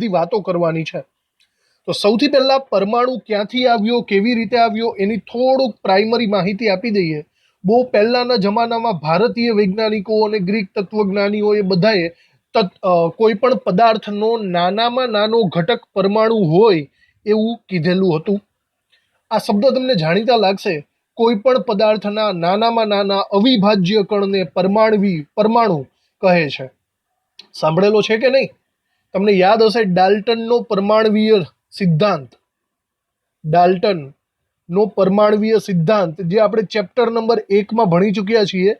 બધી વાતો કરવાની છે। તો સૌથી પહેલા પરમાણુ ક્યાંથી આવ્યો, કેવી રીતે આવ્યો એની થોડુંક પ્રાઇમરી માહિતી આપી દઈએ। બહુ પહેલાના જમાનામાં ભારતીય વૈજ્ઞાનિકો અને ગ્રીક તત્વજ્ઞાનીઓએ બધાએ કોઈ પણ પદાર્થનો નાનામાં નાનો ઘટક પરમાણુ હોય એવું કીધેલું હતું। આ શબ્દ તમને જાણીતા લાગશે। કોઈ પણ પદાર્થના નાનામાં નાના અવિભાજ્ય કણને પરમાણુ કહે છે। સાંભળેલો છે કે નહીં? તમને યાદ હશે ડાલ્ટનનો પરમાણ્વીય સિદ્ધાંત। ડાલ્ટનનો પરમાણ્વીય સિદ્ધાંત જે આપણે ચેપ્ટર નંબર 1 ભણી ચૂક્યા છીએ।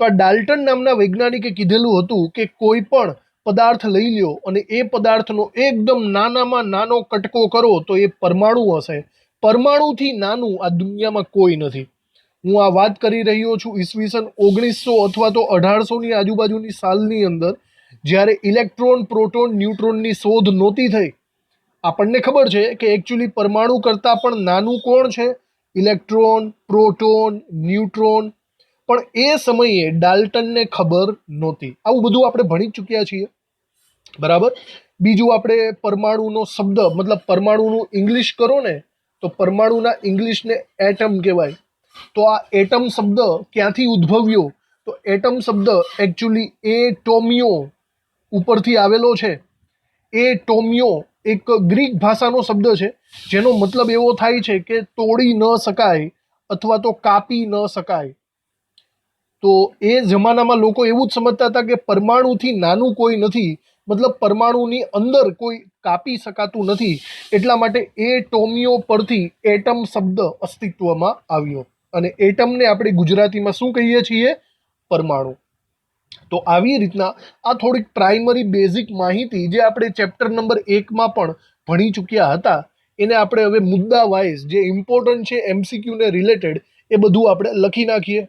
તો આ ડાલ્ટન નામના વૈજ્ઞાનિકે કીધેલું હતું કે કોઈ પણ પદાર્થ લઈ લ્યો અને એ પદાર્થનો એકદમ નાનામાં નાનો કટકો કરો તો એ પરમાણુ હશે। પરમાણુથી નાનું આ દુનિયામાં કોઈ નથી। હું આ વાત કરી રહ્યો છું ઈસવીસન 1900 અથવા તો 1800ની આજુબાજુની સાલની અંદર, જ્યારે ઇલેક્ટ્રોન, પ્રોટોન, ન્યુટ્રોનની શોધ નહોતી થઈ। આપણને ખબર છે કે એકચ્યુઅલી પરમાણુ કરતાં પણ નાનું કોણ છે? Electron, proton, neutron. પણ એ સમયે ડાલ્ટનને ખબર નહોતી। આવું બધું આપણે ભણી ચૂક્યા છીએ, બરાબર। બીજું, આપણે પરમાણુનો શબ્દ મતલબ પરમાણુનું ઇંગ્લિશ કરો ને તો પરમાણુના ઇંગ્લિશને એટમ કહેવાય। તો આ એટમ શબ્દ ક્યાંથી ઉદ્ભવ્યો? તો એટમ શબ્દ એકચ્યુઅલી એટોમિયો ઉપરથી આવેલો છે। એટોમિયો એક ગ્રીક ભાષાનો શબ્દ છે જેનો મતલબ એવો થાય છે કે તોડી ન શકાય અથવા તો કાપી ન શકાય। તો એ જમાનામાં લોકો એવું જ સમજતા હતા કે પરમાણુથી નાનું કોઈ નથી, મતલબ પરમાણુની અંદર કોઈ કાપી શકાતું નથી। એટલા માટે એટોમિયો પરથી એટમ શબ્દ અસ્તિત્વમાં આવ્યો અને એટમને આપણે ગુજરાતીમાં શું કહીએ છીએ? પરમાણુ। તો આવી રીતના આ થોડીક પ્રાઇમરી બેઝિક માહિતી જે આપણે ચેપ્ટર નંબર 1 પણ ભણી ચૂક્યા હતા એને આપણે હવે મુદ્દા વાઇઝ જે ઇમ્પોર્ટન્ટ છે એમસીક્યુને રિલેટેડ એ બધું આપણે લખી નાખીએ।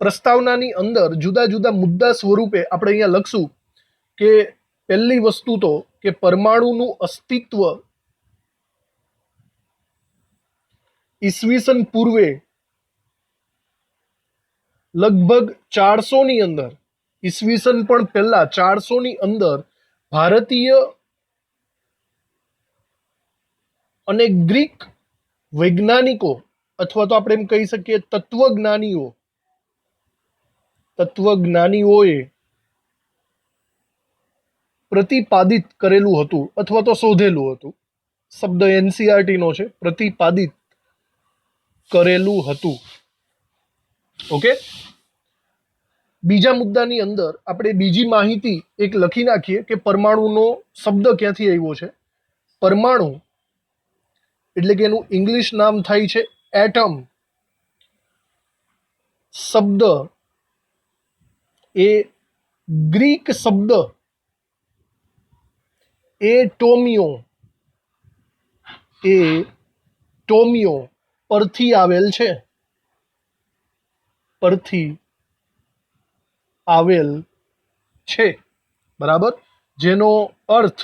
પ્રસ્તાવનાની અંદર જુદા જુદા મુદ્દા સ્વરૂપે આપણે અહીંયા લખશું કે પહેલી વસ્તુ તો કે પરમાણુનું અસ્તિત્વ ઈસવીસન પૂર્વે લગભગ 400ની અંદર, ઈસવીસન પણ પહેલા 400ની અંદર ભારતીય અને ગ્રીક વૈજ્ઞાનિકો અથવા તો આપણે એમ કહી શકીએ તત્વજ્ઞાનીઓએ પ્રતિપાદિત કરેલું હતું અથવા તો શોધેલું હતું। શબ્દ એનસીઆરટીનો છે, પ્રતિપાદિત કરેલું હતું। ઓકે, બીજા મુદ્દાની અંદર આપણે બીજી માહિતી એક લખી નાખીએ કે પરમાણુનો શબ્દ ક્યાંથી આવ્યો છે। પરમાણુ એટલે કે એનું ઇંગ્લિશ નામ થાય છે એટમ। શબ્દ એ ગ્રીક શબ્દ એટોમિયો પરથી આવેલ છે, બરાબર, જેનો અર્થ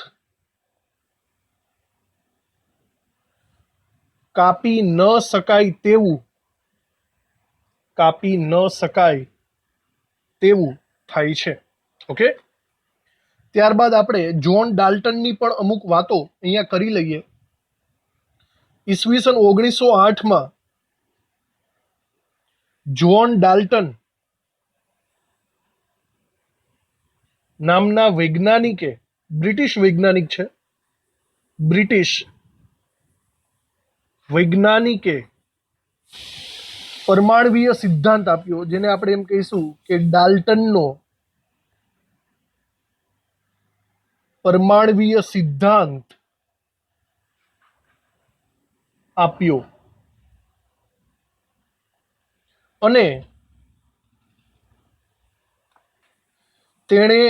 કાપી ન શકાય તેવું થાય છે। ઓકે, ત્યારબાદ આપણે જ્હોન ડાલ્ટનની પણ અમુક વાતો અહીંયા કરી લઈએ। ઈસવીસન 1908માં જ્હોન ડાલ્ટન નામના વૈજ્ઞાનિકે, બ્રિટિશ વૈજ્ઞાનિક છે, બ્રિટિશ વૈજ્ઞાનિકે પરમાણ્વીય સિદ્ધાંત આપ્યો જેને આપણે એમ કહીશું કે ડાલ્ટનનો પરમાણ્વીય સિદ્ધાંત આપ્યો અને તેણે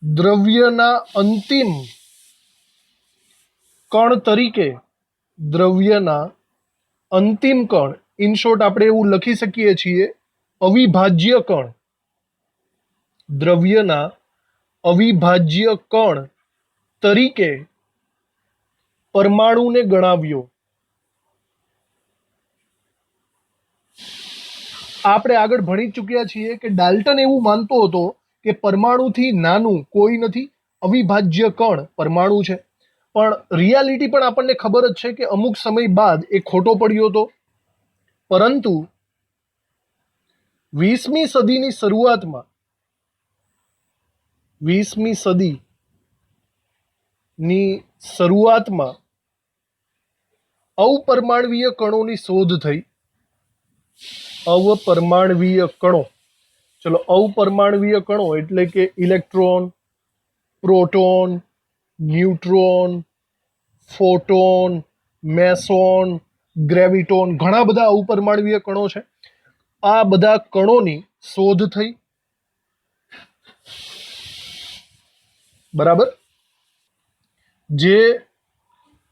દ્રવ્યના અંતિમ કણ તરીકે, ઇન શોર્ટ આપણે એવું લખી શકીએ છીએ અવિભાજ્ય કણ, દ્રવ્યના અવિભાજ્ય કણ તરીકે પરમાણુને ગણાવ્યો। આપણે આગળ ભણી ચૂક્યા છીએ કે ડાલ્ટન એવું માનતો હતો કે પરમાણુથી નાનું કોઈ નથી, અવિભાજ્ય કણ પરમાણુ છે, પણ રિયાલિટી પણ આપણને ખબર જ છે કે અમુક સમય બાદ એ ખોટો પડ્યો હતો. પરંતુ 20મી સદીની શરૂઆતમાં 20મી સદીની શરૂઆતમાં અવપરમાણવીય કણોની શોધ થઈ. અવપરમાણવીય કણો, ચલો અવપરમાણવીય કણો એટલે કે electron, proton, neutron, photon, MASON, ગ્રેવિટોન, ઘણા બધા અવપરમાણવીય કણો છે. આ બધા કણોની શોધ થઈ. બરાબર. જે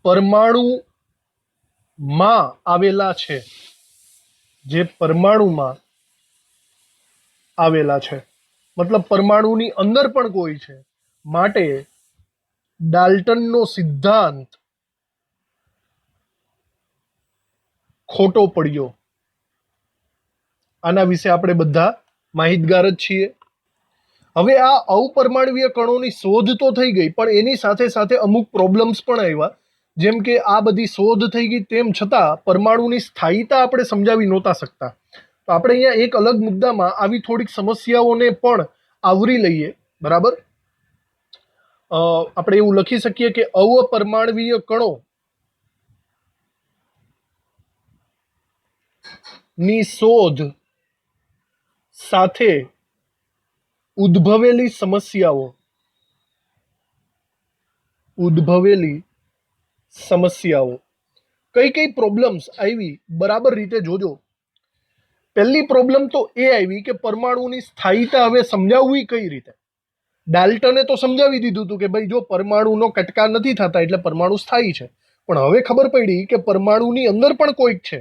પરમાણુમાં આવેલા છે, જે પરમાણુમાં આવેલા છે, મતલબ પરમાણુની અંદર પણ કોઈ છે, માટે ડાલ્ટનનો સિદ્ધાંત ખોટો પડ્યો. આના વિશે આપણે બધા માહિતગાર જ છીએ. હવે આ અવપરમાણવીય કણોની શોધ તો થઈ ગઈ, પણ એની સાથે સાથે અમુક પ્રોબ્લેમ્સ પણ આવ્યા. જેમ કે આ બધી શોધ થઈ ગઈ તેમ છતાં પરમાણુની સ્થાયીતા આપણે સમજાવી નહોતા શકતા. તો આપણે અહીંયા એક અલગ મુદ્દામાં આવી થોડીક સમસ્યાઓને પણ આવરી લઈએ. બરાબર. આપણે એવું લખી શકીએ કે અવપરમાણવીય કણો ની શોધ સાથે ઉદ્ભવેલી સમસ્યાઓ કઈ કઈ પ્રોબ્લેમ્સ આવી બરાબર રીતે જોજો. પહેલી પ્રોબ્લેમ તો એ આવી કે પરમાણુની સ્થાયીતા હવે સમજાવવી કઈ રીતે. ડાલ્ટને તો સમજાવી દીધું હતું કે ભાઈ જો પરમાણુનો કટકા નથી થતા એટલે પરમાણુ સ્થાયી છે, પણ હવે ખબર પડી કે પરમાણુની અંદર પણ કોઈક છે,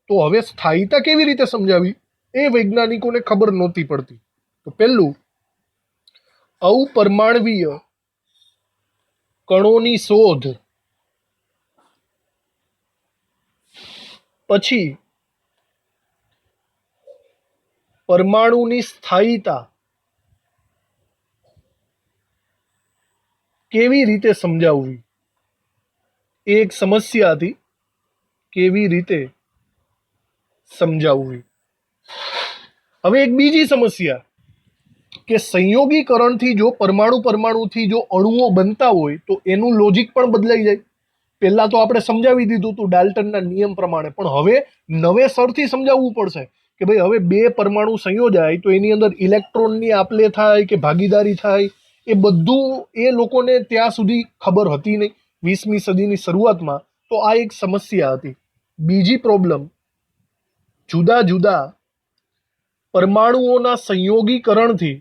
તો હવે સ્થાયીતા કેવી રીતે સમજાવી એ વૈજ્ઞાનિકોને ખબર નહોતી પડતી. તો પહેલું, અવપરમાણવીય કણોની શોધ, પછી પરમાણુની સ્થાયીતા કેવી રીતે સમજાવવી, એક સમસ્યા હતી. કેવી રીતે સમજાવવી. હવે એક બીજી સમસ્યા કે સંયોગીકરણથી જો પરમાણુથી જો અણુઓ બનતા હોય તો એનું લોજિક પણ બદલાઈ જાય. પહેલા તો આપણે સમજાવી દીધું હતું ડાલ્ટનના નિયમ પ્રમાણે, પણ હવે નવેસરથી સમજાવવું પડશે કે ભાઈ હવે બે પરમાણુ સંયોજાય તો એની અંદર ઇલેક્ટ્રોનની આપલે થાય કે ભાગીદારી થાય, એ બધું એ લોકોને ત્યાં સુધી ખબર હતી નહીં 20મી સદીની શરૂઆતમાં. તો આ એક સમસ્યા હતી. બીજી પ્રોબ્લેમ, જુદા જુદા પરમાણુઓના સંયોગીકરણથી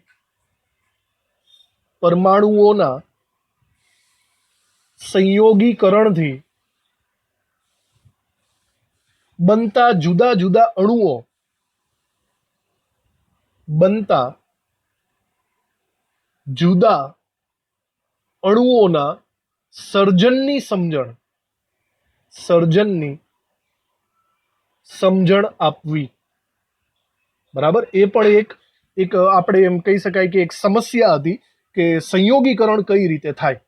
બનતા જુદા જુદા અણુઓના સર્જનની સમજણ આપવી. બરાબર. એ પણ એક આપણે એમ કહી શકાય કે એક સમસ્યા હતી કે સંયોગીકરણ કઈ રીતે થાય.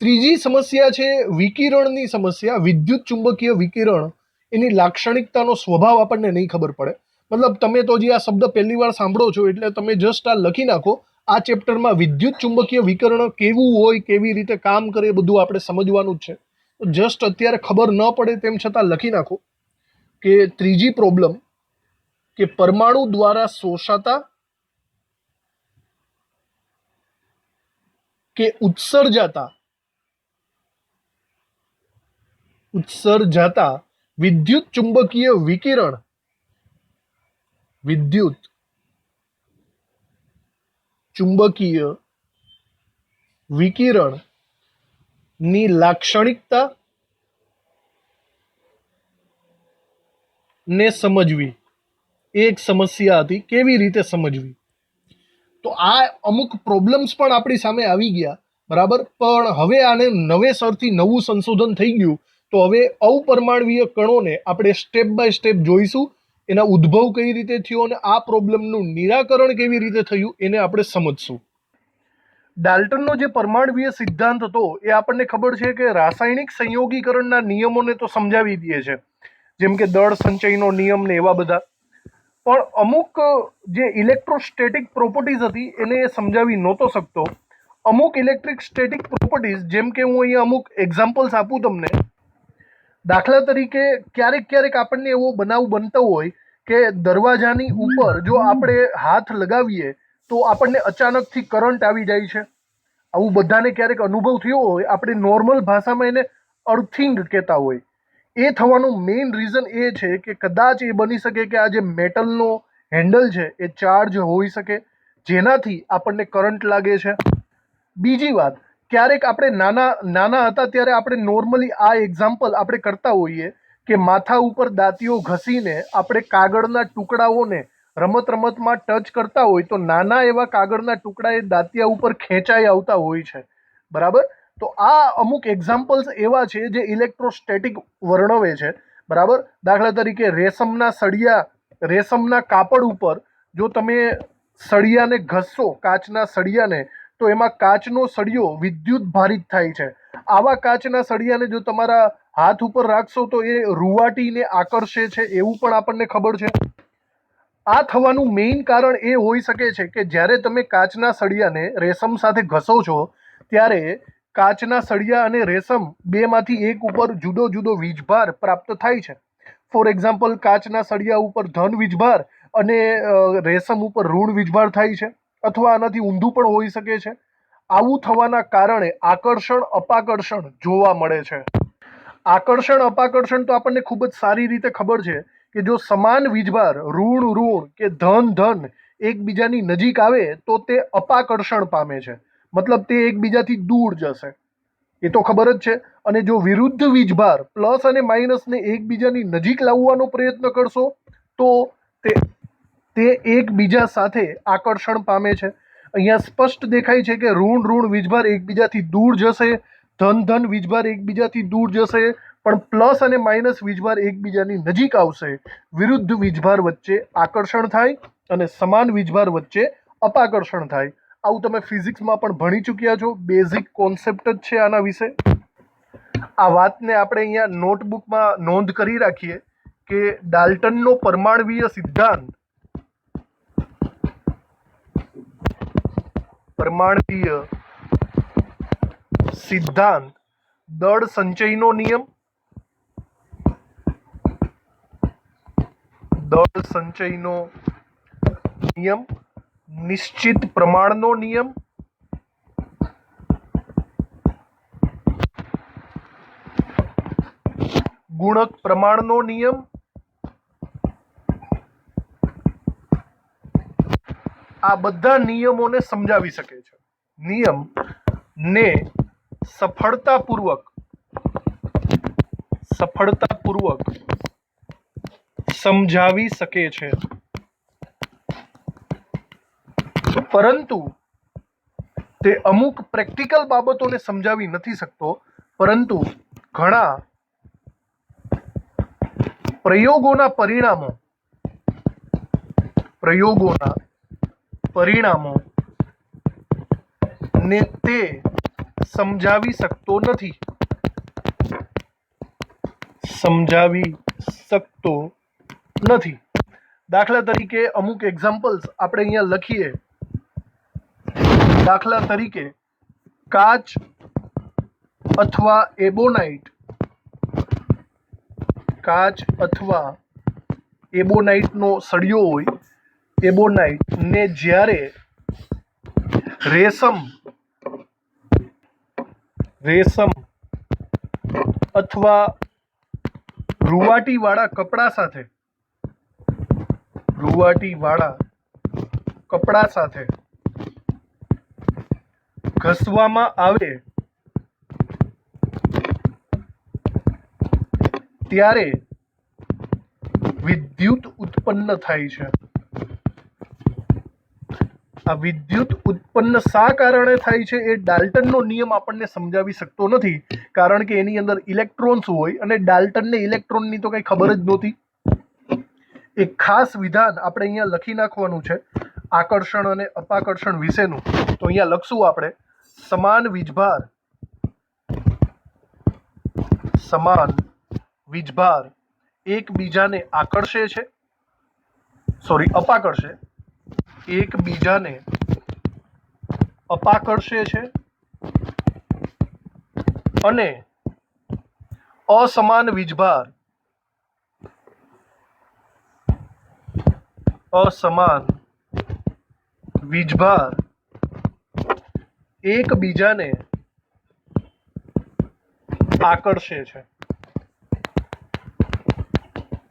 ત્રીજી સમસ્યા છે વિકિરણની સમસ્યા. વિદ્યુત ચુંબકીય વિકિરણ, એની લાક્ષણિકતાનો સ્વભાવ આપણને નહીં ખબર પડે. મતલબ તમે તો જે આ શબ્દ પહેલી વાર સાંભળો છો એટલે તમે જસ્ટ આ લખી નાખો. આ ચેપ્ટરમાં વિદ્યુત ચુંબકીય વિકિરણ કેવું હોય, કેવી રીતે કામ કરે, બધું આપણે સમજવાનું જ છે. જસ્ટ અત્યારે ખબર ન પડે તેમ છતાં લખી નાખો કે ત્રીજી પ્રોબ્લેમ કે પરમાણુ દ્વારા શોષાતા કે ઉત્સર્જાતા વિદ્યુત ચુંબકીય વિકિરણની લાક્ષણિકતા ને સમજવી એક સમસ્યા હતી. કેવી રીતે સમજવી. તો આ અમુક પ્રોબ્લેમ્સ પણ આપણી સામે આવી ગયા. બરાબર. પણ હવે આને નવેસરથી નવું સંશોધન થઈ ગયું. તો હવે અવપરમાણવીય કણોને આપણે સ્ટેપ બાય સ્ટેપ જોઈશું. એના ઉદ્ભવ કઈ રીતે થયો અને આ પ્રોબ્લેમનું નિરાકરણ કેવી રીતે થયું એને આપણે સમજશું. ડાલ્ટનનો જે પરમાણવીય સિદ્ધાંત હતો એ આપણને ખબર છે કે રાસાયણિક સંયોગીકરણના નિયમોને તો સમજાવી દે છે, જેમ કે દળ સંચયનો નિયમ ને એવા બધા, પણ અમુક જે ઇલેક્ટ્રોસ્ટેટિક પ્રોપર્ટીઝ હતી એને એ સમજાવી નહોતો શકતો. અમુક ઇલેક્ટ્રિક સ્ટેટિક પ્રોપર્ટીઝ, જેમ કે હું અહીંયા અમુક એક્ઝામ્પલ્સ આપું તમને. દાખલા તરીકે ક્યારેક ક્યારેક આપણને એવો બનાવ બનતો હોય કે દરવાજાની ઉપર જો આપણે હાથ લગાવીએ તો આપણને અચાનકથી કરંટ આવી જાય છે. આવું બધાને ક્યારેક અનુભવ થયો હોય. આપણે નોર્મલ ભાષામાં એને અર્થિંગ કહેતા હોય. એ થવાનું મેઇન રીઝન એ છે કે કદાચ એ બની શકે કે આ જે મેટલનો હેન્ડલ છે એ ચાર્જ હોઈ શકે, જેનાથી આપણને કરંટ લાગે છે. બીજી વાત, ક્યારેક આપણે નાના હતા ત્યારે આપણે નોર્મલી આ એક્ઝામ્પલ આપણે કરતા હોઈએ કે માથા ઉપર દાંતીઓ ઘસીને આપણે કાગળના ટુકડાઓને રમતમાં ટચ કરતા હોય તો નાના એવા કાગળના ટુકડા એ દાંતિયા ઉપર ખેંચાઈ આવતા હોય છે, બરાબર. તો આ અમુક એક્ઝામ્પલ્સ એવા છે જે ઇલેક્ટ્રોસ્ટેટિક વર્ણવે છે, બરાબર. દાખલા તરીકે રેશમના કાપડ ઉપર જો તમે સળિયાને ઘસશો, કાચના સળિયાને, તો એમાં કાચનો સળિયો વિદ્યુત ભારિત થાય છે. આવા કાચના સળિયાને જો તમારા હાથ ઉપર રાખશો તો એ રૂવાટીને આકર્ષે છે, એવું પણ આપણને ખબર છે. આ થવાનું મેઇન કારણ એ હોઈ શકે છે કે જ્યારે તમે કાચના સળિયાને રેશમ સાથે ઘસો છો ત્યારે કાચના સળિયા અને રેશમ બેમાંથી એક ઉપર જુદો જુદો વીજભાર પ્રાપ્ત થાય છે. ફોર એક્ઝામ્પલ, કાચના સળિયા ઉપર ધન વીજભાર અને રેશમ ઉપર ઋણ વીજભાર થાય છે, અથવા આનાથી ઊંધું પણ હોઈ શકે છે. આવું થવાના કારણે આકર્ષણ અપાકર્ષણ જોવા મળે છે. આકર્ષણ અપાકર્ષણ તો આપણને ખૂબ જ સારી રીતે ખબર છે કે જો સમાન વીજભાર ઋણ કે ધન એકબીજાની નજીક આવે તો તે અપાકર્ષણ પામે છે, મતલબ તે એકબીજાથી દૂર જશે, એ તો ખબર જ છે. અને જો વિરુદ્ધ વીજભાર પ્લસ અને માઇનસને એકબીજાની નજીક લાવવાનો પ્રયત્ન કરશો તો તે એકબીજા સાથે આકર્ષણ પામે છે. અહીંયા સ્પષ્ટ દેખાય છે કે ઋણ વીજભાર એકબીજાથી દૂર જશે, ધન વીજભાર એકબીજાથી દૂર જશે, પણ પ્લસ અને માઇનસ વીજભાર એકબીજાની નજીક આવશે. વિરુદ્ધ વીજભાર વચ્ચે આકર્ષણ થાય અને સમાન વીજભાર વચ્ચે અપાકર્ષણ થાય. આવું તમે ફિઝિક્સમાં પણ ભણી ચૂક્યા છો, બેઝિક કોન્સેપ્ટ જ છે આના વિશે. આ વાતને આપણે અહીંયા નોટબુકમાં નોંધ કરી રાખીએ કે ડાલ્ટનનો પરમાણવીય સિદ્ધાંત દળ સંચયનો નિયમ, નિશ્ચિત પ્રમાણનો નિયમ, ગુણક પ્રમાણનો નિયમ, આ બધા નિયમોને સમજાવી શકે છે. નિયમને સફળતાપૂર્વક સમજાવી શકે છે, પરંતુ તે અમુક પ્રેક્ટિકલ બાબતોને સમજાવી નથી શકતો. પરંતુ ઘણા પ્રયોગોના પરિણામો ને તે સમજાવી શકતો નથી. દાખલા તરીકે અમુક એક્ઝામ્પલ્સ આપણે અહીંયા લખીએ. દાખલા તરીકે કાચ અથવા એબોનાઇટનો સળિયો હોય, એબોનાઇટ ને જ્યારે રેશમ અથવા રૂવાટીવાળા કપડા સાથે ઘસવામાં આવે ત્યારે વિદ્યુત ઉત્પન્ન થાય છે. આ વિદ્યુત ઉત્પન્ન શા કારણે થાય છે એ ડાલ્ટનનો નિયમ આપણને સમજાવી શકતો નથી, કારણ કે એની અંદર ઇલેક્ટ્રોન્સ હોય અને ડાલ્ટનને ઇલેક્ટ્રોનની તો કંઈ ખબર જ નહોતી. એક ખાસ વિધાન આપણે અહીંયા લખી નાખવાનું છે. આકર્ષણ અને અપાકર્ષણ વિશેનું, તો અહીંયા લખશું આપણે સમાન વીજભાર એકબીજાને અપાકર્ષે છે અને અસમાન વીજભાર એકબીજાને આકર્ષે છે.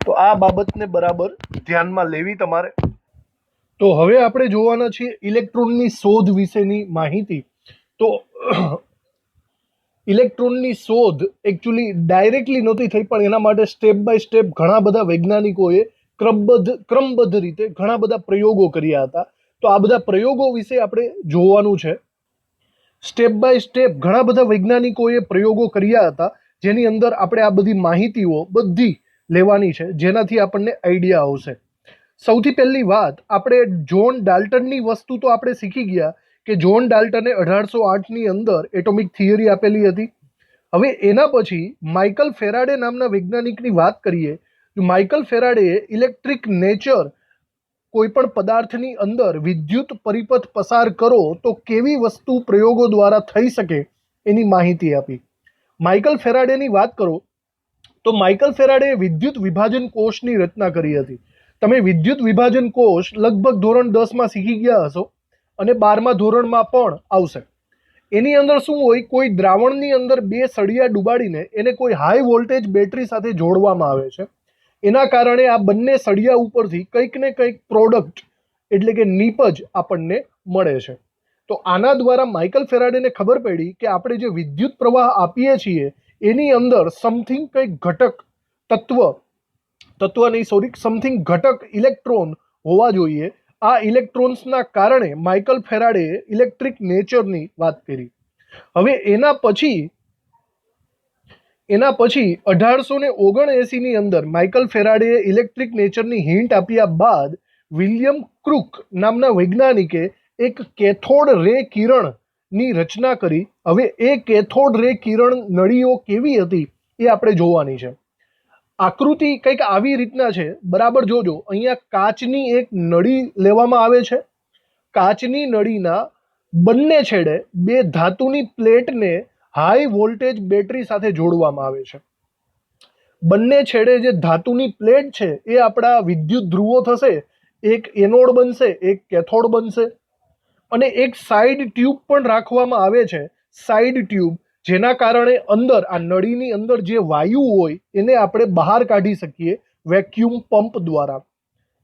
તો આ બાબતને બરાબર ધ્યાનમાં લેવી તમારે. તો હવે આપણે જોવાના છીએ ઇલેક્ટ્રોનની શોધ વિશેની માહિતી. તો ઇલેક્ટ્રોનની શોધ એકચ્યુઅલી ડાયરેક્ટલી નહોતી થઈ, પણ એના માટે સ્ટેપ બાય સ્ટેપ ઘણા બધા વૈજ્ઞાનિકોએ ક્રમબદ્ધ રીતે ઘણા બધા પ્રયોગો કર્યા હતા. તો આ બધા પ્રયોગો વિશે આપણે જોવાનું છે. સ્ટેપ બાય સ્ટેપ ઘણા બધા વૈજ્ઞાનિકોએ પ્રયોગો કર્યા હતા, જેની અંદર આપણે આ બધી માહિતીઓ બધી લેવાની છે, જેનાથી આપણને આઈડિયા આવશે. સૌથી પહેલી વાત, આપણે જ્હોન ડાલ્ટનની વસ્તુ તો આપણે શીખી ગયા કે જ્હોન ડાલ્ટને 1808ની અંદર એટોમિક થિયરી આપેલી હતી. હવે એના પછી માઇકલ ફેરાડે નામના વૈજ્ઞાનિકની વાત કરીએ. માઇકલ ફેરાડેએ ઇલેક્ટ્રિક નેચર, કોઈ પણ પદાર્થની અંદર વિદ્યુત પરિપથ પસાર કરો તો કેવી વસ્તુ પ્રયોગો દ્વારા થઈ શકે એની માહિતી આપી. માઇકલ ફેરાડેની વાત કરો તો માઇકલ ફેરાડેએ વિદ્યુત વિભાજન કોષની રચના કરી હતી. તમે વિદ્યુત વિભાજન કોષ લગભગ ધોરણ 10માં શીખી ગયા હશો અને 12મા ધોરણમાં પણ આવશે. એની અંદર શું હોય, કોઈ દ્રાવણની અંદર 2 સળિયા ડુબાડીને એને કોઈ હાઈ વોલ્ટેજ બેટરી સાથે જોડવામાં આવે છે. એના કારણે આ બંને સળિયા ઉપરથી કંઈક ને કંઈક પ્રોડક્ટ એટલે કે નીપજ આપણને મળે છે. તો આના દ્વારા માઇકલ ફેરાડેને ખબર પડી કે આપણે જે વિદ્યુત પ્રવાહ આપીએ છીએ એની અંદર સમથિંગ કંઈક ઘટક ઇલેક્ટ્રોન હોવા જોઈએ. આ ઇલેક્ટ્રોન્સના કારણે માઇકલ ફેરાડેએ ઇલેક્ટ્રિક નેચરની વાત કરી. હવે એના પછી 1879ની અંદર માઇકલ ફેરાડેએ ઇલેક્ટ્રિક નેચરની હિન્ટ આપ્યા બાદ વિલિયમ ક્રુક નામના વૈજ્ઞાનિકે એક કેથોડ રે કિરણની રચના કરી. હવે એ કેથોડ રે કિરણ નળીઓ કેવી હતી એ આપણે જોવાની છે. આકૃતિ કંઈક આવી રીતના છે, બરાબર જોજો. અહીંયા કાચની એક નળી લેવામાં આવે છે. કાચની નળીના બંને છેડે 2 ધાતુની પ્લેટને હાઈ વોલ્ટેજ બેટરી સાથે જોડવામાં આવે છે. બંને છેડે જે ધાતુની પ્લેટ છે એ આપણા વિદ્યુત ધ્રુવો થશે. એક એનોડ બનશે, એક કેથોડ બનશે. અને એક સાઇડ ટ્યુબ પણ રાખવામાં આવે છે, સાઇડ ટ્યુબ, જેના કારણે અંદર આ નળીની અંદર જે વાયુ હોય એને આપણે બહાર કાઢી શકીએ વેક્યુમ પંપ દ્વારા.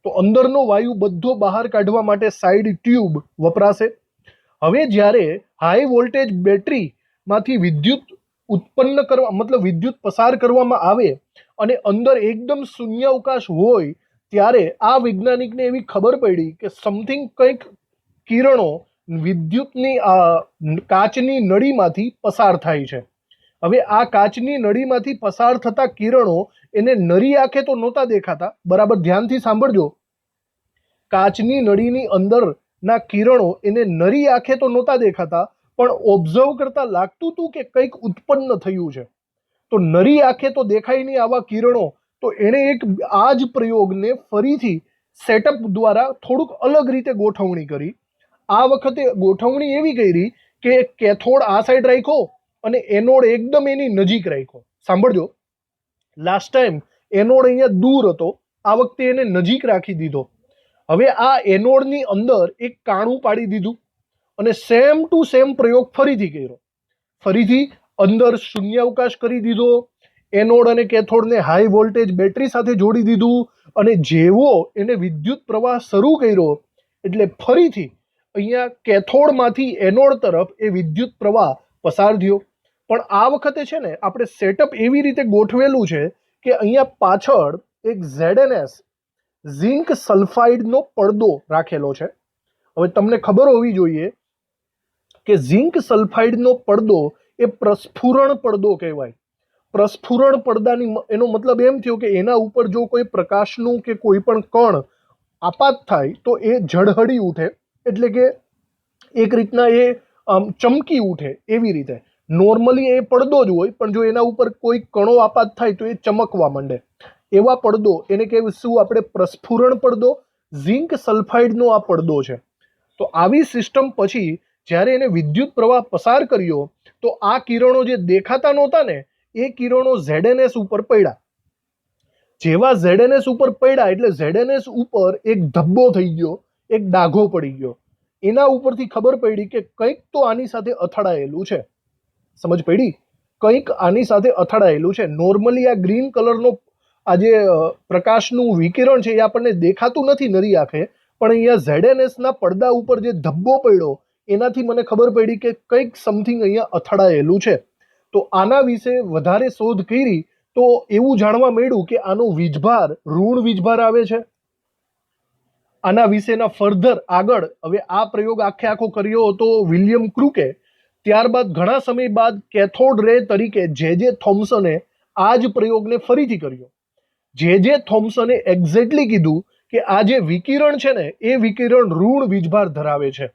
તો અંદરનો વાયુ બધો બહાર કાઢવા માટે સાઇડ ટ્યુબ વપરાશે. હવે જ્યારે હાઈ વોલ્ટેજ બેટરીમાંથી વિદ્યુત વિદ્યુત પસાર કરવામાં આવે અને અંદર એકદમ શૂન્યાવકાશ હોય, ત્યારે આ વૈજ્ઞાનિકને એવી ખબર પડી કે સમથિંગ કંઈક કિરણો વિદ્યુતની કાચની નળીમાંથી પસાર થાય છે. હવે આ કાચની નળીમાંથી પસાર થતા કિરણો એને નરી આંખે તો નહોતા દેખાતા, બરાબર ધ્યાનથી સાંભળજો. કાચની નળીની અંદરના કિરણો એને નરી આંખે તો નહોતા દેખાતા, પણ ઓબ્ઝર્વ કરતા લાગતું હતું કે કંઈક ઉત્પન્ન થયું છે. તો નરી આંખે તો દેખાય નહીં આવા કિરણો, તો એણે આ જ પ્રયોગને ફરીથી સેટઅપ દ્વારા થોડુંક અલગ રીતે ગોઠવણી કરી. આ વખતે ગોઠવણી એવી કરી કે કેથોડ આ સાઈડ રાખ્યો અને એનોડ એકદમ એની નજીક રાખ્યો. સાંભળજો, લાસ્ટ ટાઈમ એનોડ અહીંયા દૂર હતો, આ વખતે એને નજીક રાખી દીધો. હવે આ એનોડની અંદર એક કાણું પાડી દીધું અને સેમ ટુ સેમ પ્રયોગ ફરીથી કર્યો. ફરીથી અંદર શૂન્યાવકાશ કરી દીધો, એનોડ અને કેથોડને હાઈ વોલ્ટેજ બેટરી સાથે જોડી દીધું અને જેવો એને વિદ્યુત પ્રવાહ શરૂ કર્યો એટલે ફરીથી અહીંયા કેથોડમાંથી એનોડ તરફ એ વિદ્યુત પ્રવાહ પસાર થયો. પણ આ વખતે છે ને આપણે સેટઅપ એવી રીતે ગોઠવેલું છે કે અહીંયા પાછળ એક ZnS ઝિંક સલ્ફાઇડનો પડદો રાખેલો છે. હવે તમને ખબર હોવી જોઈએ કે ઝિંક સલ્ફાઇડનો પડદો એ પ્રસ્ફુરણ પડદો કહેવાય. પ્રસ્ફુરણ પડદાની એનો મતલબ એમ થયો કે એના ઉપર જો કોઈ પ્રકાશનું કે કોઈ પણ કણ આપાત થાય તો એ ઝળહળી ઉઠે, એટલે કે એક રીતના એ ચમકી ઉઠે. એવી રીતે નોર્મલી એ પડદો જ હોય, પણ જો એના ઉપર કોઈ કણો આપાત થાય તો એ ચમકવા માંડે. એવા પડદો એને કહેશું આપણે પ્રસ્ફુરણ પડદો. ઝિંક સલ્ફાઇડનો આ પડદો છે. તો આવી સિસ્ટમ પછી જ્યારે એને વિદ્યુત પ્રવાહ પસાર કર્યો તો આ કિરણો જે દેખાતા નહોતા ને એ કિરણો ZNS ઉપર પડ્યા. જેવા ZNS ઉપર પડ્યા એટલે ZNS ઉપર એક ધબ્બો થઈ ગયો, એક ડાઘો પડી ગયો. એના ઉપરથી ખબર પડી કે કંઈક તો આની સાથે અથડાયેલું છે. સમજ પડી? કંઈક આની સાથે અથડાયેલું છે. નોર્મલી આ ગ્રીન કલરનો આ જે પ્રકાશનું વિકિરણ છે એ આપણને દેખાતું નથી નરી આંખે, પણ અહીંયા ZNSના પડદા ઉપર જે ધબ્બો પડ્યો એનાથી મને ખબર પડી કે કંઈક સમથિંગ અહીંયા અથડાયેલું છે. તો આના વિશે વધારે શોધ કરી તો એવું જાણવા મળ્યું કે આનો વીજભાર ઋણ વીજભાર આવે છે. આના વિશેના ફર્ધર આગળ હવે આ પ્રયોગ આખો કર્યો હતો વિલિયમ ક્રુકે. ત્યારબાદ ઘણા સમય બાદ કેથોડ રે તરીકે જે થોમ્સને આ જ પ્રયોગને ફરીથી કર્યો. જે થોમ્સને એક્ઝેક્ટલી કીધું કે આ જે વિકિરણ છે ને એ વિકિરણ ઋણ વીજભાર ધરાવે છે.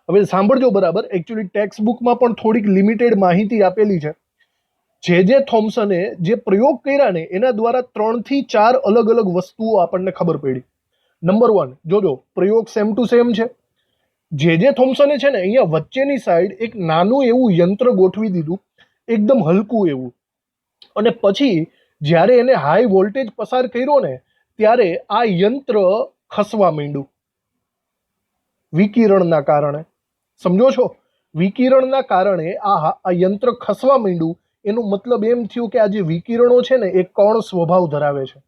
હવે સાંભળજો બરાબર, એકચ્યુઅલી ટેક્સ્ટ બુકમાં પણ થોડીક લિમિટેડ માહિતી આપેલી છે. જે થોમ્સને જે પ્રયોગ કર્યા ને એના દ્વારા 3 થી 4 અલગ અલગ વસ્તુઓ આપણને ખબર પડી. નંબર 1, જોજો પ્રયોગ સેમ ટુ સેમ છે. જે થોમ્સને છે ને અહીંયા વચ્ચેની સાઈડ એક નાનું એવું યંત્ર ગોઠવી દીધું, એકદમ હલકું એવું, અને પછી જ્યારે એને હાઈ વોલ્ટેજ પસાર કર્યો ને ત્યારે આ યંત્ર ખસવા માંડ્યું વિકિરણના કારણે. સમજો છો? વિકિરણના કારણે આ યંત્ર ખસવા માંડ્યું. એનો મતલબ એમ થયું કે આ જે વિકિરણો છે ને એ કણ સ્વભાવ ધરાવે છે.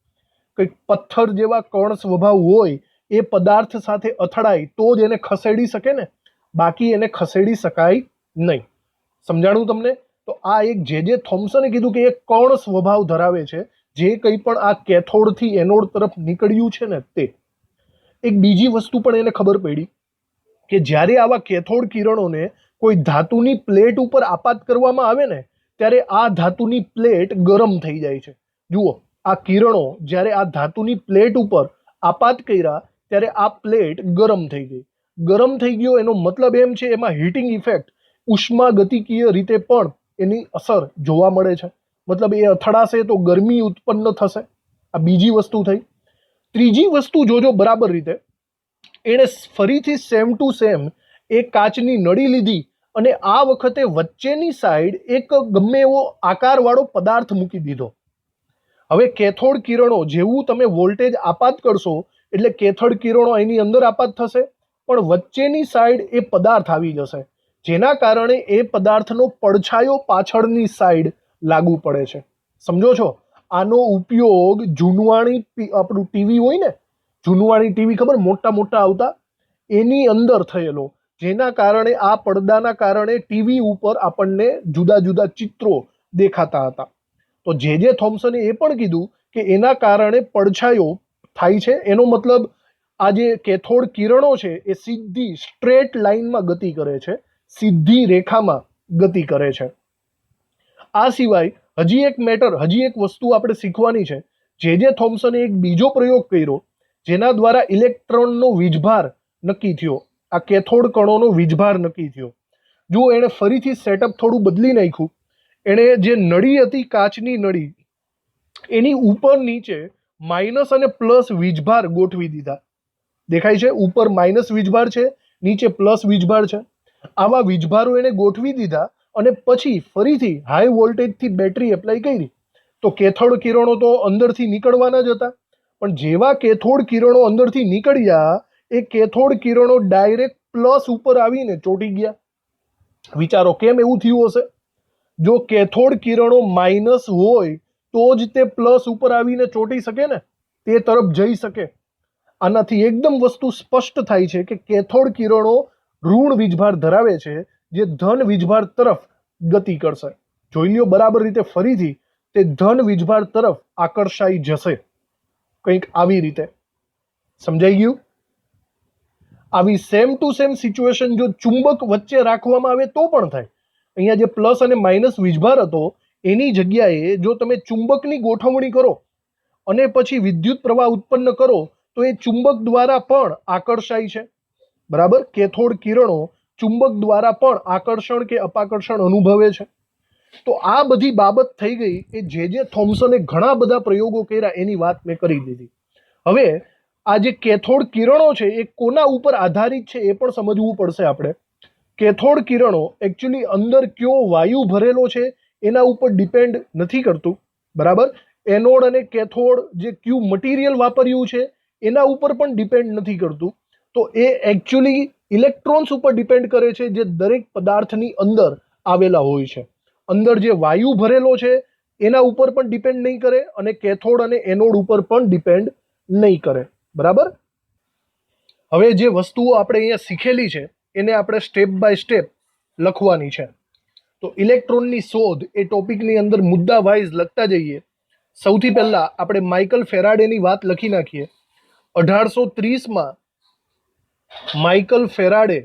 કંઈક પથ્થર જેવા કણ સ્વભાવ હોય એ પદાર્થ સાથે અથડાય તો જ એને ખસેડી શકે ને, બાકી એને ખસેડી શકાય નહીં. સમજાણું તમને? તો આ એક જે થોમ્સને કીધું કે એ કણ સ્વભાવ ધરાવે છે. જે કંઈ પણ આ કેથોડથી એનોડ તરફ નીકળ્યું છે ને તે. એક બીજી વસ્તુ પણ એને ખબર પડી કે જ્યારે આવા કેથોડ કિરણોને કોઈ ધાતુની પ્લેટ ઉપર આપાત કરવામાં આવે ને ત્યારે આ ધાતુની પ્લેટ ગરમ થઈ જાય છે. જુઓ, આ કિરણો જ્યારે આ ધાતુની પ્લેટ ઉપર આપાત કર્યા ત્યારે આ પ્લેટ ગરમ થઈ ગઈ. ગરમ થઈ ગયો એનો મતલબ એમ છે એમાં હીટિંગ ઇફેક્ટ, ઉષ્માગતિકીય રીતે પણ એની અસર જોવા મળે છે. મતલબ એ અથડાશે તો ગરમી ઉત્પન્ન થશે. આ બીજી વસ્તુ થઈ. ત્રીજી વસ્તુ જોજો બરાબર રીતે, એણે ફરીથી સેમ ટુ સેમ એક કાચની નળી લીધી અને આ વખતે વચ્ચેની સાઈડ એક ગમે એવો આકારવાળો પદાર્થ મૂકી દીધો. હવે કેથોડ કિરણો જેવું તમે વોલ્ટેજ આપાત કરશો એટલે કેથોડ કિરણો એની અંદર આપાત થશે, પણ વચ્ચેની સાઈડ એ પદાર્થ આવી જશે, જેના કારણે એ પદાર્થનો પડછાયો પાછળની સાઈડ લાગુ પડે છે. સમજો છો? આનો ઉપયોગ જૂનવાણી આપણું ટીવી હોય ને, જૂનવાણી ટીવી ખબર મોટા મોટા આવતા, એની અંદર થયેલો, જેના કારણે આ પડદાના કારણે ટીવી ઉપર આપણને જુદા જુદા ચિત્રો દેખાતા હતા. તો જે થોમ્સને એ પણ કીધું કે એના કારણે પડછાયો થાય છે. એનો મતલબ આ જે કેથોડ કિરણો છે એ સીધી સ્ટ્રેટ લાઇનમાં ગતિ કરે છે, સીધી રેખામાં ગતિ કરે છે. આ સિવાય હજી એક મેટર, હજી એક વસ્તુ આપણે શીખવાની છે. જે થોમ્સને એક બીજો પ્રયોગ કર્યો જેના દ્વારા ઇલેક્ટ્રોનનો વીજભાર નક્કી થયો, આ કેથોડ કણોનો વીજભાર નક્કી થયો. જો એણે ફરીથી સેટઅપ થોડું બદલી નાખ્યું. એણે જે નળી હતી કાચની નળી એની ઉપર નીચે માઇનસ અને પ્લસ વીજભાર ગોઠવી દીધા. દેખાય છે? ઉપર માઇનસ વીજભાર છે, નીચે પ્લસ વીજભાર છે. આવા વીજભારો એણે ગોઠવી દીધા અને પછી ફરીથી હાઈ વોલ્ટેજથી બેટરી એપ્લાય કરી. તો કેથોડ કિરણો તો અંદરથી નીકળવાના જ હતા, પણ જેવા કેથોડ કિરણો અંદરથી નીકળ્યા એ કેથોડ કિરણો ડાયરેક્ટ પ્લસ ઉપર આવીને ચોંટી ગયા. વિચારો કેમ એવું થયું હશે? જો કેથોડ કિરણો માઇનસ હોય તો જ તે પ્લસ ઉપર આવીને ચોંટી શકે ને, તે તરફ જઈ શકે. આનાથી એકદમ વસ્તુ સ્પષ્ટ થાય છે કે કેથોડ કિરણો ઋણ વીજભાર ધરાવે છે, જે ધન વીજભાર તરફ ગતિ કરશે. જોઈ લ્યો બરાબર રીતે, ફરીથી તે ધન વીજભાર તરફ આકર્ષાઈ જશે. કંઈક આવી રીતે. સમજાઈ ગયું? આવી સેમ ટુ સેમ સિચ્યુએશન જો ચુંબક વચ્ચે રાખવામાં આવે તો પણ થાય. અહીંયા જે પ્લસ અને માઇનસ વીજભાર હતો એની જગ્યાએ જો તમે ચુંબકની ગોઠવણી કરો અને પછી વિદ્યુત પ્રવાહ ઉત્પન્ન કરો તો એ ચુંબક દ્વારા પણ આકર્ષાય છે, બરાબર. કેથોડ કિરણો ચુંબક દ્વારા પણ આકર્ષણ કે અપાકર્ષણ અનુભવે છે. તો આ બધી બાબત થઈ ગઈ એ જે થોમ્સને ઘણા બધા પ્રયોગો કર્યા એની વાત મેં કરી દીધી. હવે આ જે કેથોડ કિરણો છે એ કોના ઉપર આધારિત છે એ પણ સમજવું પડશે આપણે. કેથોડ કિરણો એકચ્યુઅલી અંદર કયો વાયુ ભરેલો છે એના ઉપર ડિપેન્ડ નથી કરતું, બરાબર. એનોડ અને કેથોડ જે કયું મટીરિયલ વાપર્યું છે એના ઉપર પણ ડિપેન્ડ નથી કરતું. તો એ એકચ્યુઅલી ઇલેક્ટ્રોન્સ ઉપર ડિપેન્ડ કરે છે જે દરેક પદાર્થની અંદર આવેલા હોય છે. અંદર જે વાયુ ભરેલો છે એના ઉપર પણ ડિપેન્ડ નહીં કરે અને કેથોડ અને એનોડ ઉપર પણ ડિપેન્ડ નહીં કરે, બરાબર. હવે જે વસ્તુઓ આપણે અહીંયા શીખેલી છે એને આપણે સ્ટેપ બાય સ્ટેપ લખવાની છે. તો ઇલેક્ટ્રોનની શોધ એ ટોપિકની અંદર મુદ્દા વાઇઝ લખતા જઈએ. સૌથી પહેલા આપણે માઇકલ ફેરાડેની વાત લખી નાખીએ. 1830માં માઇકલ ફેરાડે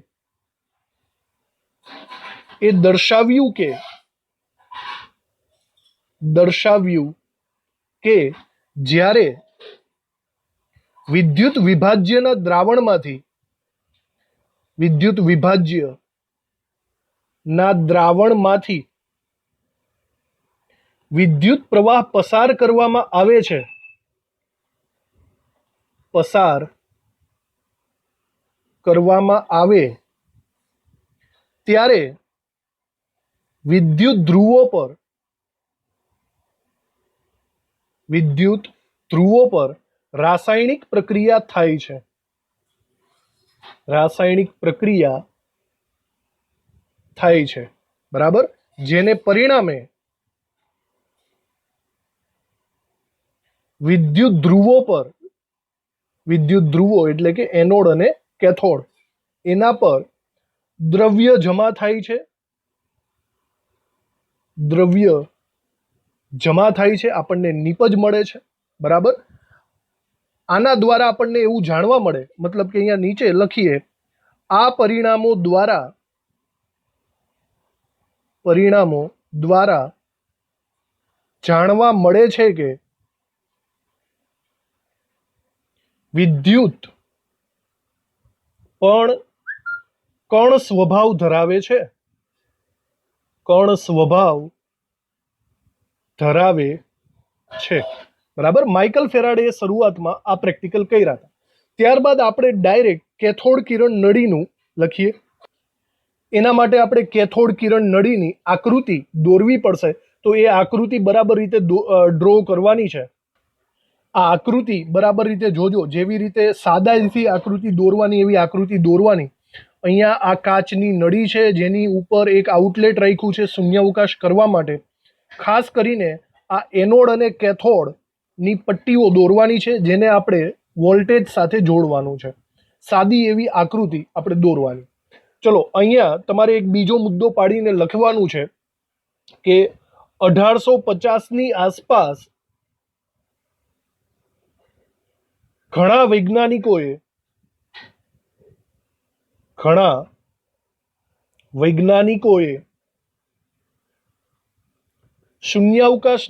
એ દર્શાવ્યું કે જ્યારે વિદ્યુત વિભાજ્યના દ્રાવણમાંથી વિદ્યુત પ્રવાહ પસાર કરવામાં આવે ત્યારે વિદ્યુત ધ્રુવો પર રાસાયણિક પ્રક્રિયા થાય છે, બરાબર. જેને પરિણામે વિદ્યુત ધ્રુવો એટલે કે એનોડ અને કેથોડ એના પર દ્રવ્ય જમા થાય છે, આપણને નીપજ મળે છે, બરાબર. આના દ્વારા આપણને એવું જાણવા મળે, મતલબ કે અહીંયા નીચે લખીએ, આ પરિણામો દ્વારા જાણવા મળે છે કે વિદ્યુત પણ કણ સ્વભાવ ધરાવે છે, બરાબર. માઇકલ ફેરાડે શરૂઆતમાં આ પ્રેક્ટિકલ કર્યા હતા. ત્યારબાદ આપણે ડાયરેક્ટ કેથોડ કિરણ નળીનું લખીએ. એના માટે આપણે કેથોડ કિરણ નળીની આકૃતિ દોરવી પડશે. તો એ આકૃતિ બરાબર રીતે ડ્રો કરવાની છે. આ આકૃતિ બરાબર રીતે જોજો, જેવી રીતે સાદાઈથી આકૃતિ દોરવાની એવી આકૃતિ દોરવાની. અહીંયા આ કાચની નળી છે જેની ઉપર એક આઉટલેટ રાખ્યું છે શૂન્યાવકાશ કરવા માટે. ખાસ કરીને આ એનોડ અને કેથોડની પટ્ટીઓ દોરવાની છે જેને આપણે વોલ્ટેજ સાથે જોડવાનું છે. સાદી એવી આકૃતિ આપણે દોરવાની. ચલો, અહીંયા તમારે એક બીજો મુદ્દો પાડીને લખવાનું છે કે 1850ની આસપાસ ઘણા વૈજ્ઞાનિકોએ શૂન્યાવકાશ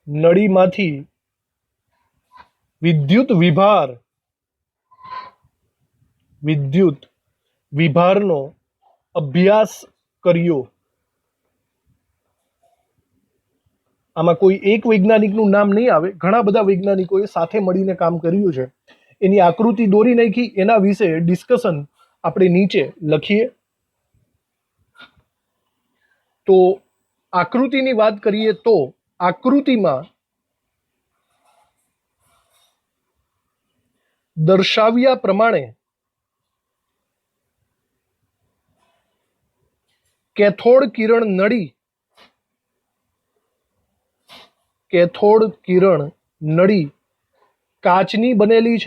નળીમાંથી વિદ્યુત વિભારનો અભ્યાસ કર્યો. આમાં કોઈ એક વૈજ્ઞાનિકનું નામ નહીં આવે, ઘણા બધા વૈજ્ઞાનિકોએ સાથે મળીને કામ કર્યું છે. એની આકૃતિ દોરી નાખી, એના વિશે ડિસ્કશન આપણે નીચે લખીએ. તો આકૃતિની વાત કરીએ તો આકૃતિમાં દર્શાવ્યા પ્રમાણે કેથોડ કિરણ નળી કાચની બનેલી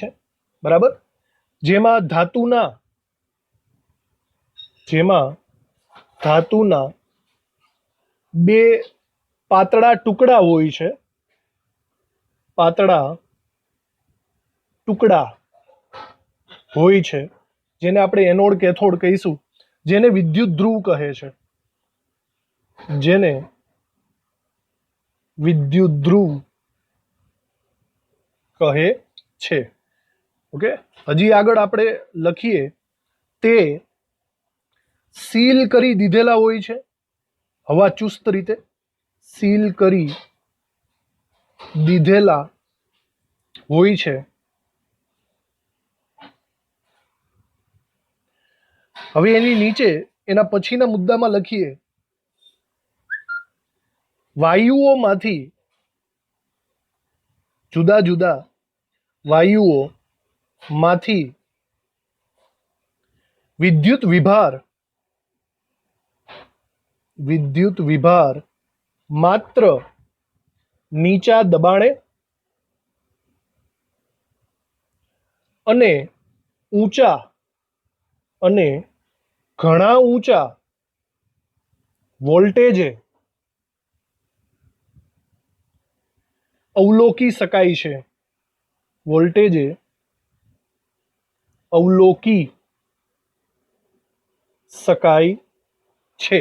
છે, બરાબર. જેમાં ધાતુના બે પાતળા ટુકડા હોય છે, જેને આપણે એનોડ કેથોડ કહીશું, જેને વિદ્યુત ધ્રુવ કહે છે, જેને વિદ્યુત ધ્રુવ કહે છે. ઓકે, હજી આગળ આપણે લખીએ, તે સીલ કરી દીધેલા હોય છે, હવા ચુસ્ત રીતે સીલ કરી દીધેલા હોય છે. હવે એની નીચે એના પછીના મુદ્દામાં લખીએ, વાયુઓમાંથી જુદા જુદા વાયુઓમાંથી વિદ્યુત વિભાર માત્ર નીચા દબાણે અને ઊંચા અને ઘણા ઊંચા વોલ્ટેજે અવલોકી શકાય છે. વોલ્ટેજે અવલોકી શકાય છે.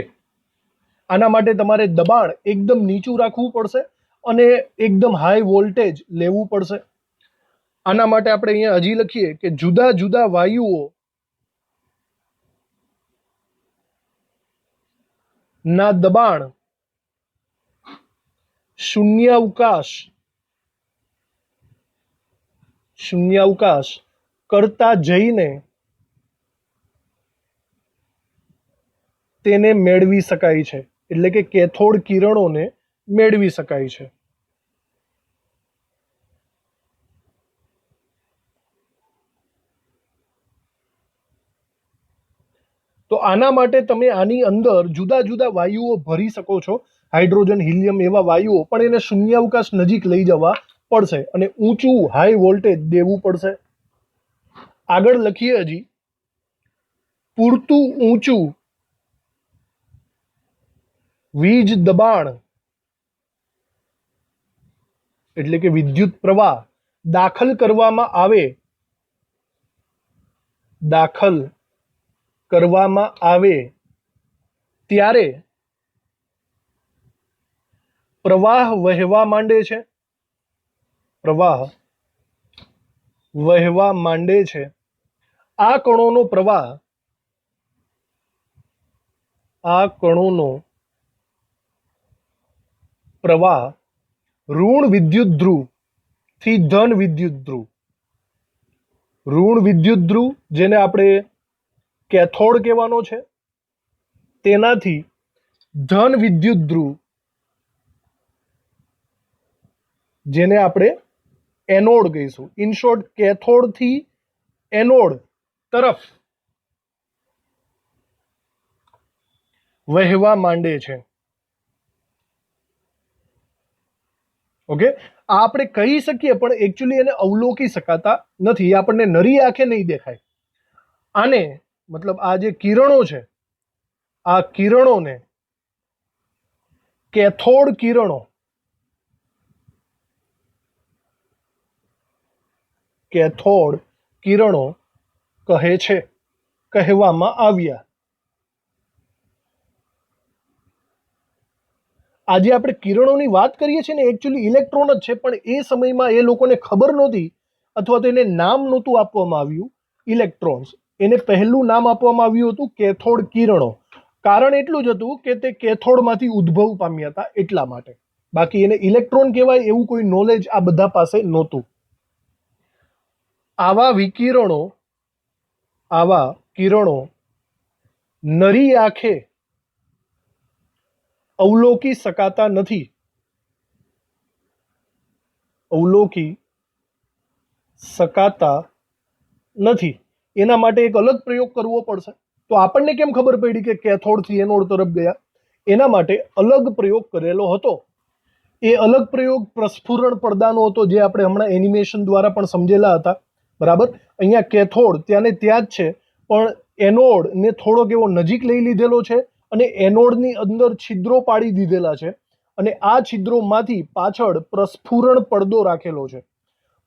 આના માટે તમારે દબાણ એકદમ નીચું રાખવું પડશે અને એકદમ હાઈ વોલ્ટેજ લેવું પડશે. આના માટે આપણે અહીંયા હજી લખીએ કે જુદા જુદા વાયુઓ ના દબાણ શૂન્યાવકાશ કરતા જઈને તેને મેળવી શકાય છે, એટલે કે કેથોડ કિરણોને મેળવી શકાય છે. તો આના માટે તમે આની અંદર જુદા જુદા વાયુઓ ભરી શકો છો, હાઇડ્રોજન, હિલિયમ એવા વાયુઓ, પણ એને શૂન્યાવકાશ નજીક લઈ જવા પડશે અને ઊંચું હાઈ વોલ્ટેજ દેવું પડશે. આગળ લખીએ હજી, પૂરતું ઊંચું વીજ દબાણ એટલે કે વિદ્યુત પ્રવાહ દાખલ કરવામાં આવે ત્યારે પ્રવાહ વહેવા માંડે છે. આ કણોનો પ્રવાહ ઋણ વિદ્યુત ધ્રુવ થી ધન વિદ્યુત ધ્રુવ જેને આપણે કેથોડ કહેવાનો છે, તેનાથી ધન વિદ્યુત ધ્રુવ જેને આપણે એનોડ કહીશું. ઇન શોર્ટ, કેથોડ થી એનોડ તરફ વહેવા માંડે છે. ઓકે, આ આપણે કહી શકીએ પણ એકચ્યુઅલી એને અવલોકી શકાતા નથી, એ આપણને નરી આંખે નહીં દેખાય. આને મતલબ આ જે કિરણો છે, આ કિરણોને કેથોડ કિરણો કહે છે, કહેવામાં આવ્યા. આજે આપણે કિરણોની વાત કરીએ છીએ ને, એકચ્યુઅલી ઇલેક્ટ્રોન જ છે, પણ એ સમયમાં એ લોકોને ખબર નહોતી અથવા તો એને નામ નહોતું આપવામાં આવ્યું ઇલેક્ટ્રોન્સ. એને પહેલું નામ આપવામાં આવ્યું હતું કેથોડ કિરણો. કારણ એટલું જ હતું કે તે કેથોડમાંથી ઉદ્ભવ પામ્યા હતા એટલા માટે. બાકી એને ઇલેક્ટ્રોન કહેવાય એવું કોઈ નોલેજ આ બધા પાસે નહોતું. આવા કિરણો નરી આંખે અવલોકી શકાતા નથી. એના માટે એક અલગ પ્રયોગ કરવો પડશે. તો આપણને કેમ ખબર પડી કે કેથોડથી એનોડ તરફ ગયા? એના માટે અલગ પ્રયોગ કરેલો હતો. એ અલગ પ્રયોગ પ્રસ્ફુરણ પડદાનો હતો, જે આપણે હમણાં એનિમેશન દ્વારા પણ સમજેલા હતા. બરાબર, અહીંયા કેથોડ ત્યાં ને ત્યાં જ છે, પણ એનોડને થોડોક એવો નજીક લઈ લીધેલો છે અને એનોડની અંદર છિદ્રો પાડી દીધેલા છે અને આ છિદ્રોમાંથી પાછળ પ્રસ્ફુરણ પડદો રાખેલો છે.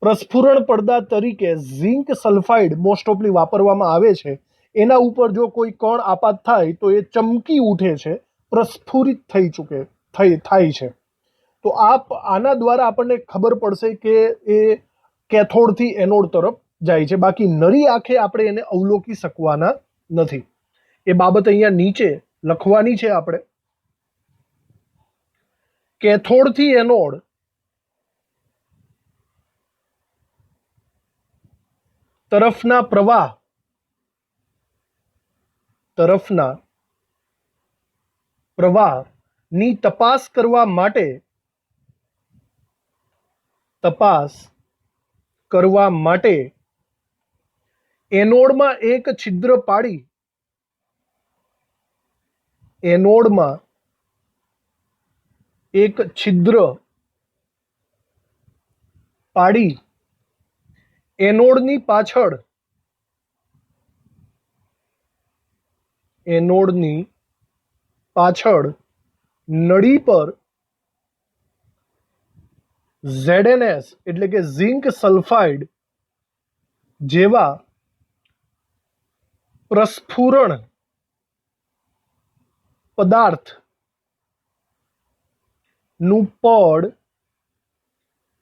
પ્રસ્ફુરણ પડદા તરીકે ઝિંક સલ્ફાઇડ મોસ્ટ ઓફલી વાપરવામાં આવે છે, એના ઉપર જો કોઈ કણ આપાત થાય તો એ ચમકી ઉઠે છે, પ્રસ્ફુરિત થાય છે. તો આના દ્વારા આપણને ખબર પડશે કે એ કેથોડથી એનોડ તરફ જાય છે. બાકી નરી આંખે આપણે એને અવલોકી શકવાના નથી. એ બાબત અહીંયા નીચે લખવાની છે આપણે. કેથોડથી એનોડ તરફના પ્રવાહની તપાસ કરવા માટે એનોડમાં એક છિદ્ર પાડી એનોડની પાછળ નળી પર ZnS એટલે કે ઝિંક સલ્ફાઇડ જેવા પ્રસ્ફુરણ પદાર્થનું પડ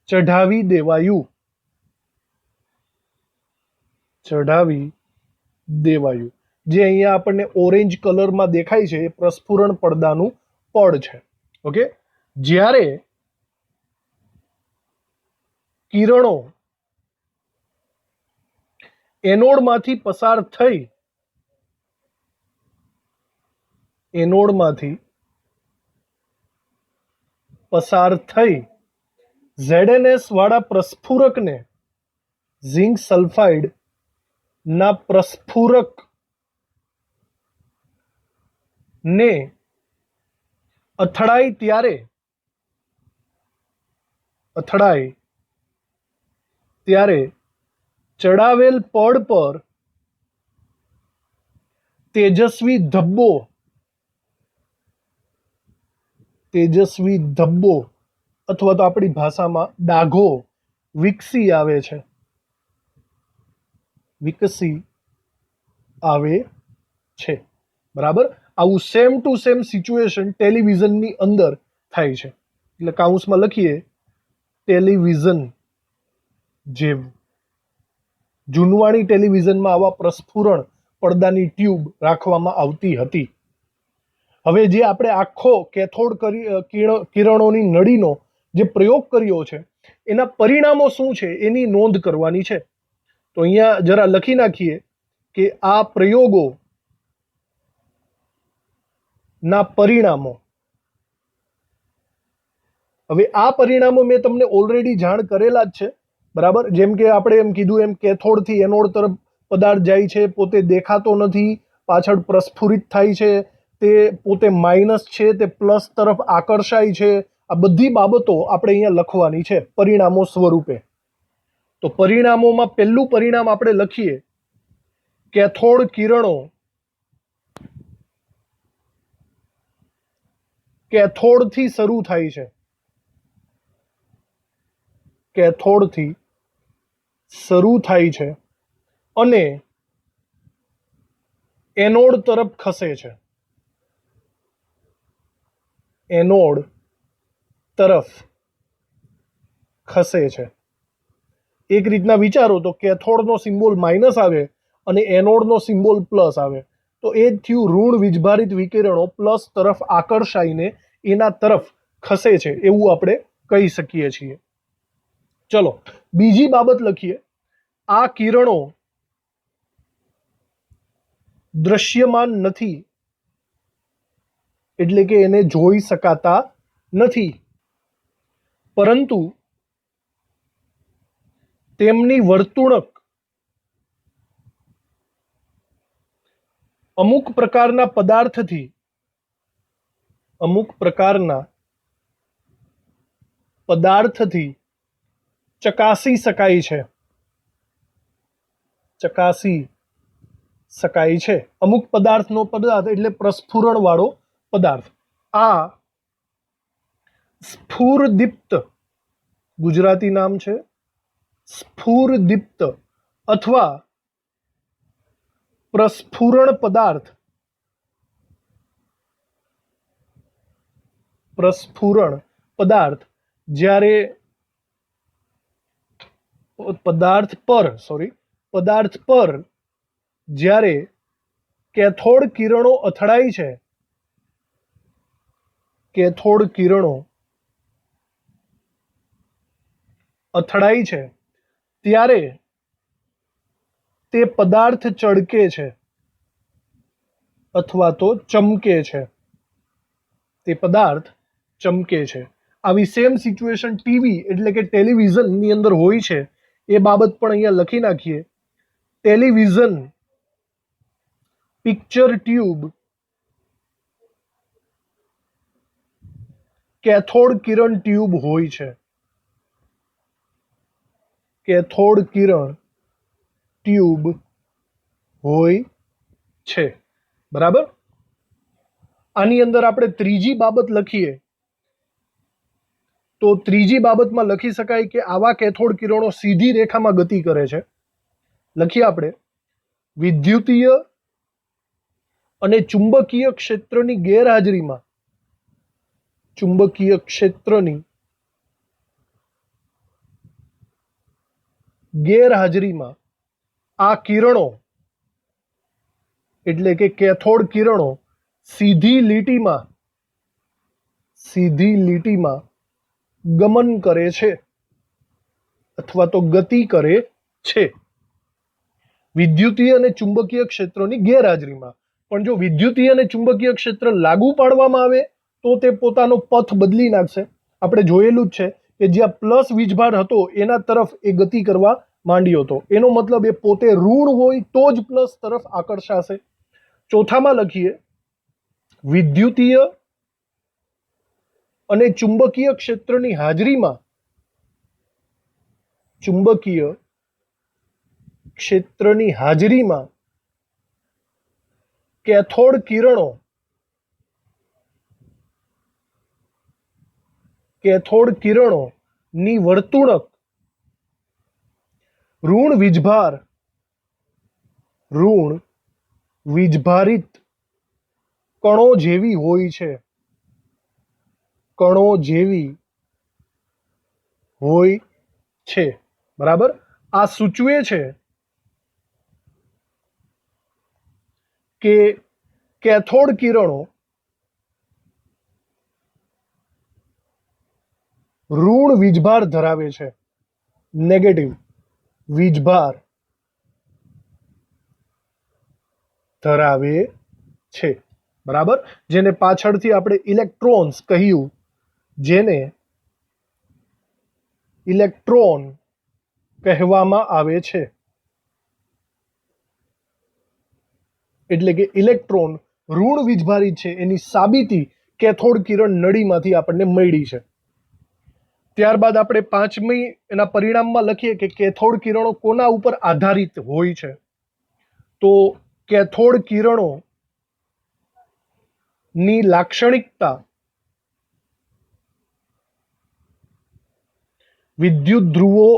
ચઢાવી દેવાયું. જે અહીંયા આપણને ઓરેન્જ કલરમાં દેખાય છે એ પ્રસ્ફુરણ પડદાનું પડ છે. ઓકે. જ્યારે કિરણો એનોડમાંથી પસાર થઈ ZnS વાળા પ્રસ્ફુરકને ઝિંક સલ્ફાઇડ ના પ્રસ્ફુરક ને અથડાય ત્યારે ચડાવેલ પડ પર તેજસ્વી ધબ્બો અથવા તો આપણી ભાષામાં ડાઘો વિકસી આવે છે. બરાબર. આવું સેમ ટુ સેમ સિચ્યુએશન ટેલિવિઝનની અંદર થાય છે. એટલે કાઉન્સમાં લખીએ ટેલિવિઝન જેવું. જૂનવાણી ટેલિવિઝનમાં આવા પ્રસ્ફુરણ પડદાની ટ્યુબ રાખવામાં આવતી હતી. હવે જે આપણે આખો કેથોડ કિરણોની નળીનો જે પ્રયોગ કર્યો છે એના પરિણામો શું છે એની નોંધ કરવાની છે. તો અહીંયા જરા લખી નાખીએ કે આ પ્રયોગોના પરિણામો. હવે આ પરિણામો મેં તમને ઓલરેડી જાણ કરેલા જ છે. બરાબર. જેમ કે આપણે એમ કીધું એમ કેથોડથી એનોડ તરફ પદાર્થ જાય છે, પોતે દેખાતો નથી, પાછળ પ્રસ્ફુરિત થાય છે, તે પોતે માઇનસ છે તે પ્લસ તરફ આકર્ષાય છે. આ બધી બાબતો આપણે અહીંયા લખવાની છે પરિણામો સ્વરૂપે. તો પરિણામોમાં પહેલું પરિણામ આપણે લખીએ કેથોડ કિરણો કેથોડથી શરૂ થાય છે. અને એનોડ તરફ ખસે છે. એક રીતના વિચારો તો કેથોડનો સિમ્બોલ માઇનસ આવે અને એનોડનો સિમ્બોલ પ્લસ આવે તો એ જ થયું ઋણ વીજભારિત વિકિરણો પ્લસ તરફ આકર્ષાઈને એના તરફ ખસે છે એવું આપણે કહી શકીએ છીએ. ચલો બીજી બાબત લખીએ. આ કિરણો દૃશ્યમાન નથી એટલે કે એને જોઈ શકાતા નથી, પરંતુ તેમની વર્તુણક અમુક પ્રકારના પદાર્થથી ચકાસી શકાય છે. અમુક પદાર્થ એટલે પ્રસ્ફુરણ વાળો પદાર્થ. આ સ્ફુરદીપ્ત, ગુજરાતી નામ છે સ્ફુરદીપ્ત અથવા પ્રસ્ફુરણ પદાર્થ જ્યારે પદાર્થ પર જ્યારે કેથોડ કિરણો અથડાય છે ત્યારે તે પદાર્થ ચળકે છે અથવા તો ચમકે છે. આવી સેમ સિચ્યુએશન ટીવી એટલે કે ટેલિવિઝનની અંદર હોય છે. એ બાબત પણ અહીંયા લખી નાખીએ. ટેલિવિઝન પિક્ચર ટ્યુબ કેથોડ કિરણ ટ્યુબ હોય છે. બરાબર. આની અંદર આપણે ત્રીજી બાબત લખીએ તો ત્રીજી બાબતમાં લખી શકાય કે આવા કેથોડ કિરણો સીધી રેખામાં ગતિ કરે છે. લખીએ આપણે, વિદ્યુતીય અને ચુંબકીય ક્ષેત્રની ગેરહાજરીમાં આ કિરણો એટલે કે કેથોડ કિરણો સીધી લીટીમાં ગમન કરે છે અથવા તો ગતિ કરે છે. વિદ્યુતીય અને ચુંબકીય ક્ષેત્રોની ગેરહાજરીમાં. પણ જો વિદ્યુતીય અને ચુંબકીય ક્ષેત્ર લાગુ પાડવામાં આવે તો તે પોતાનો પથ બદલી નાખશે. આપણે જોયેલું જ છે કે જ્યાં પ્લસ વીજભાર હતો એના તરફ એ ગતિ કરવા માંડ્યો હતો. એનો મતલબ એ પોતે ઋણ હોય તો જ પ્લસ તરફ આકર્ષાશે. ચોથામાં લખીએ, વિદ્યુતીય અને ચુંબકીય ક્ષેત્રની હાજરીમાં કેથોડ કિરણોની વર્તુણક ઋણ વીજભારિત કણો જેવી હોય છે. બરાબર. આ સૂચવે છે કે કેથોડ કિરણો ઋણ વીજભાર ધરાવે છે, નેગેટિવ વીજભાર ધરાવે છે. બરાબર. જેને પાછળથી આપણે ઇલેક્ટ્રોન્સ કહ્યું, જેને ઇલેક્ટ્રોન કહેવામાં આવે છે. એટલે કે ઇલેક્ટ્રોન ઋણ વીજભારિત છે એની સાબિતી કેથોડ કિરણ નળીમાંથી આપણને મળી છે. ત્યારબાદ આપણે પાંચમી એના પરિણામમાં લખીએ કે કેથોડ કિરણો કોના ઉપર આધારિત હોય છે. તો કેથોડ કિરણો ની લાક્ષણિકતા વિદ્યુત ધ્રુવો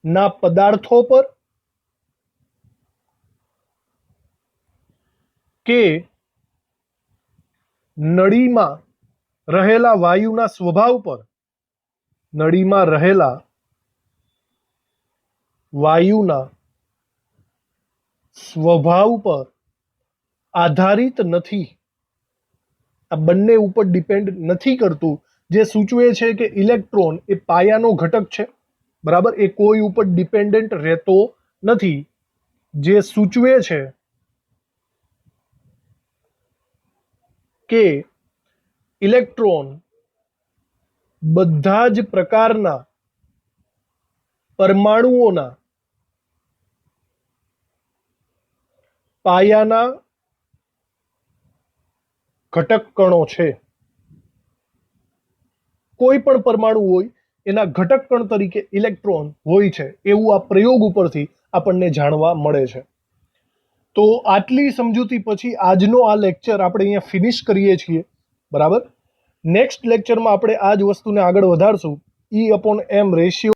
ના પદાર્થો પર કે નળીમાં રહેલા વાયુના સ્વભાવ પર આધારિત નથી. આ બંને ઉપર ડિપેન્ડ નથી કરતું. જે સૂચવે છે કે ઇલેક્ટ્રોન એ પાયાનો ઘટક છે. બરાબર. એ કોઈ ઉપર ડિપેન્ડન્ટ રહેતો નથી. જે સૂચવે છે કે ઇલેક્ટ્રોન બધા જ પ્રકારના પરમાણુઓના પાયાના ઘટક કણો છે. કોઈ પણ પરમાણુ હોય એના ઘટક કણ તરીકે ઇલેક્ટ્રોન હોય છે, એવું આ પ્રયોગ ઉપરથી આપણને જાણવા મળે છે. તો આટલી સમજૂતી પછી આજનો આ લેક્ચર આપણે અહીંયા ફિનિશ કરીએ છીએ. બરાબર. નેક્સ્ટ લેક્ચરમાં આપણે આ જ વસ્તુને આગળ વધારશું. E/m ratio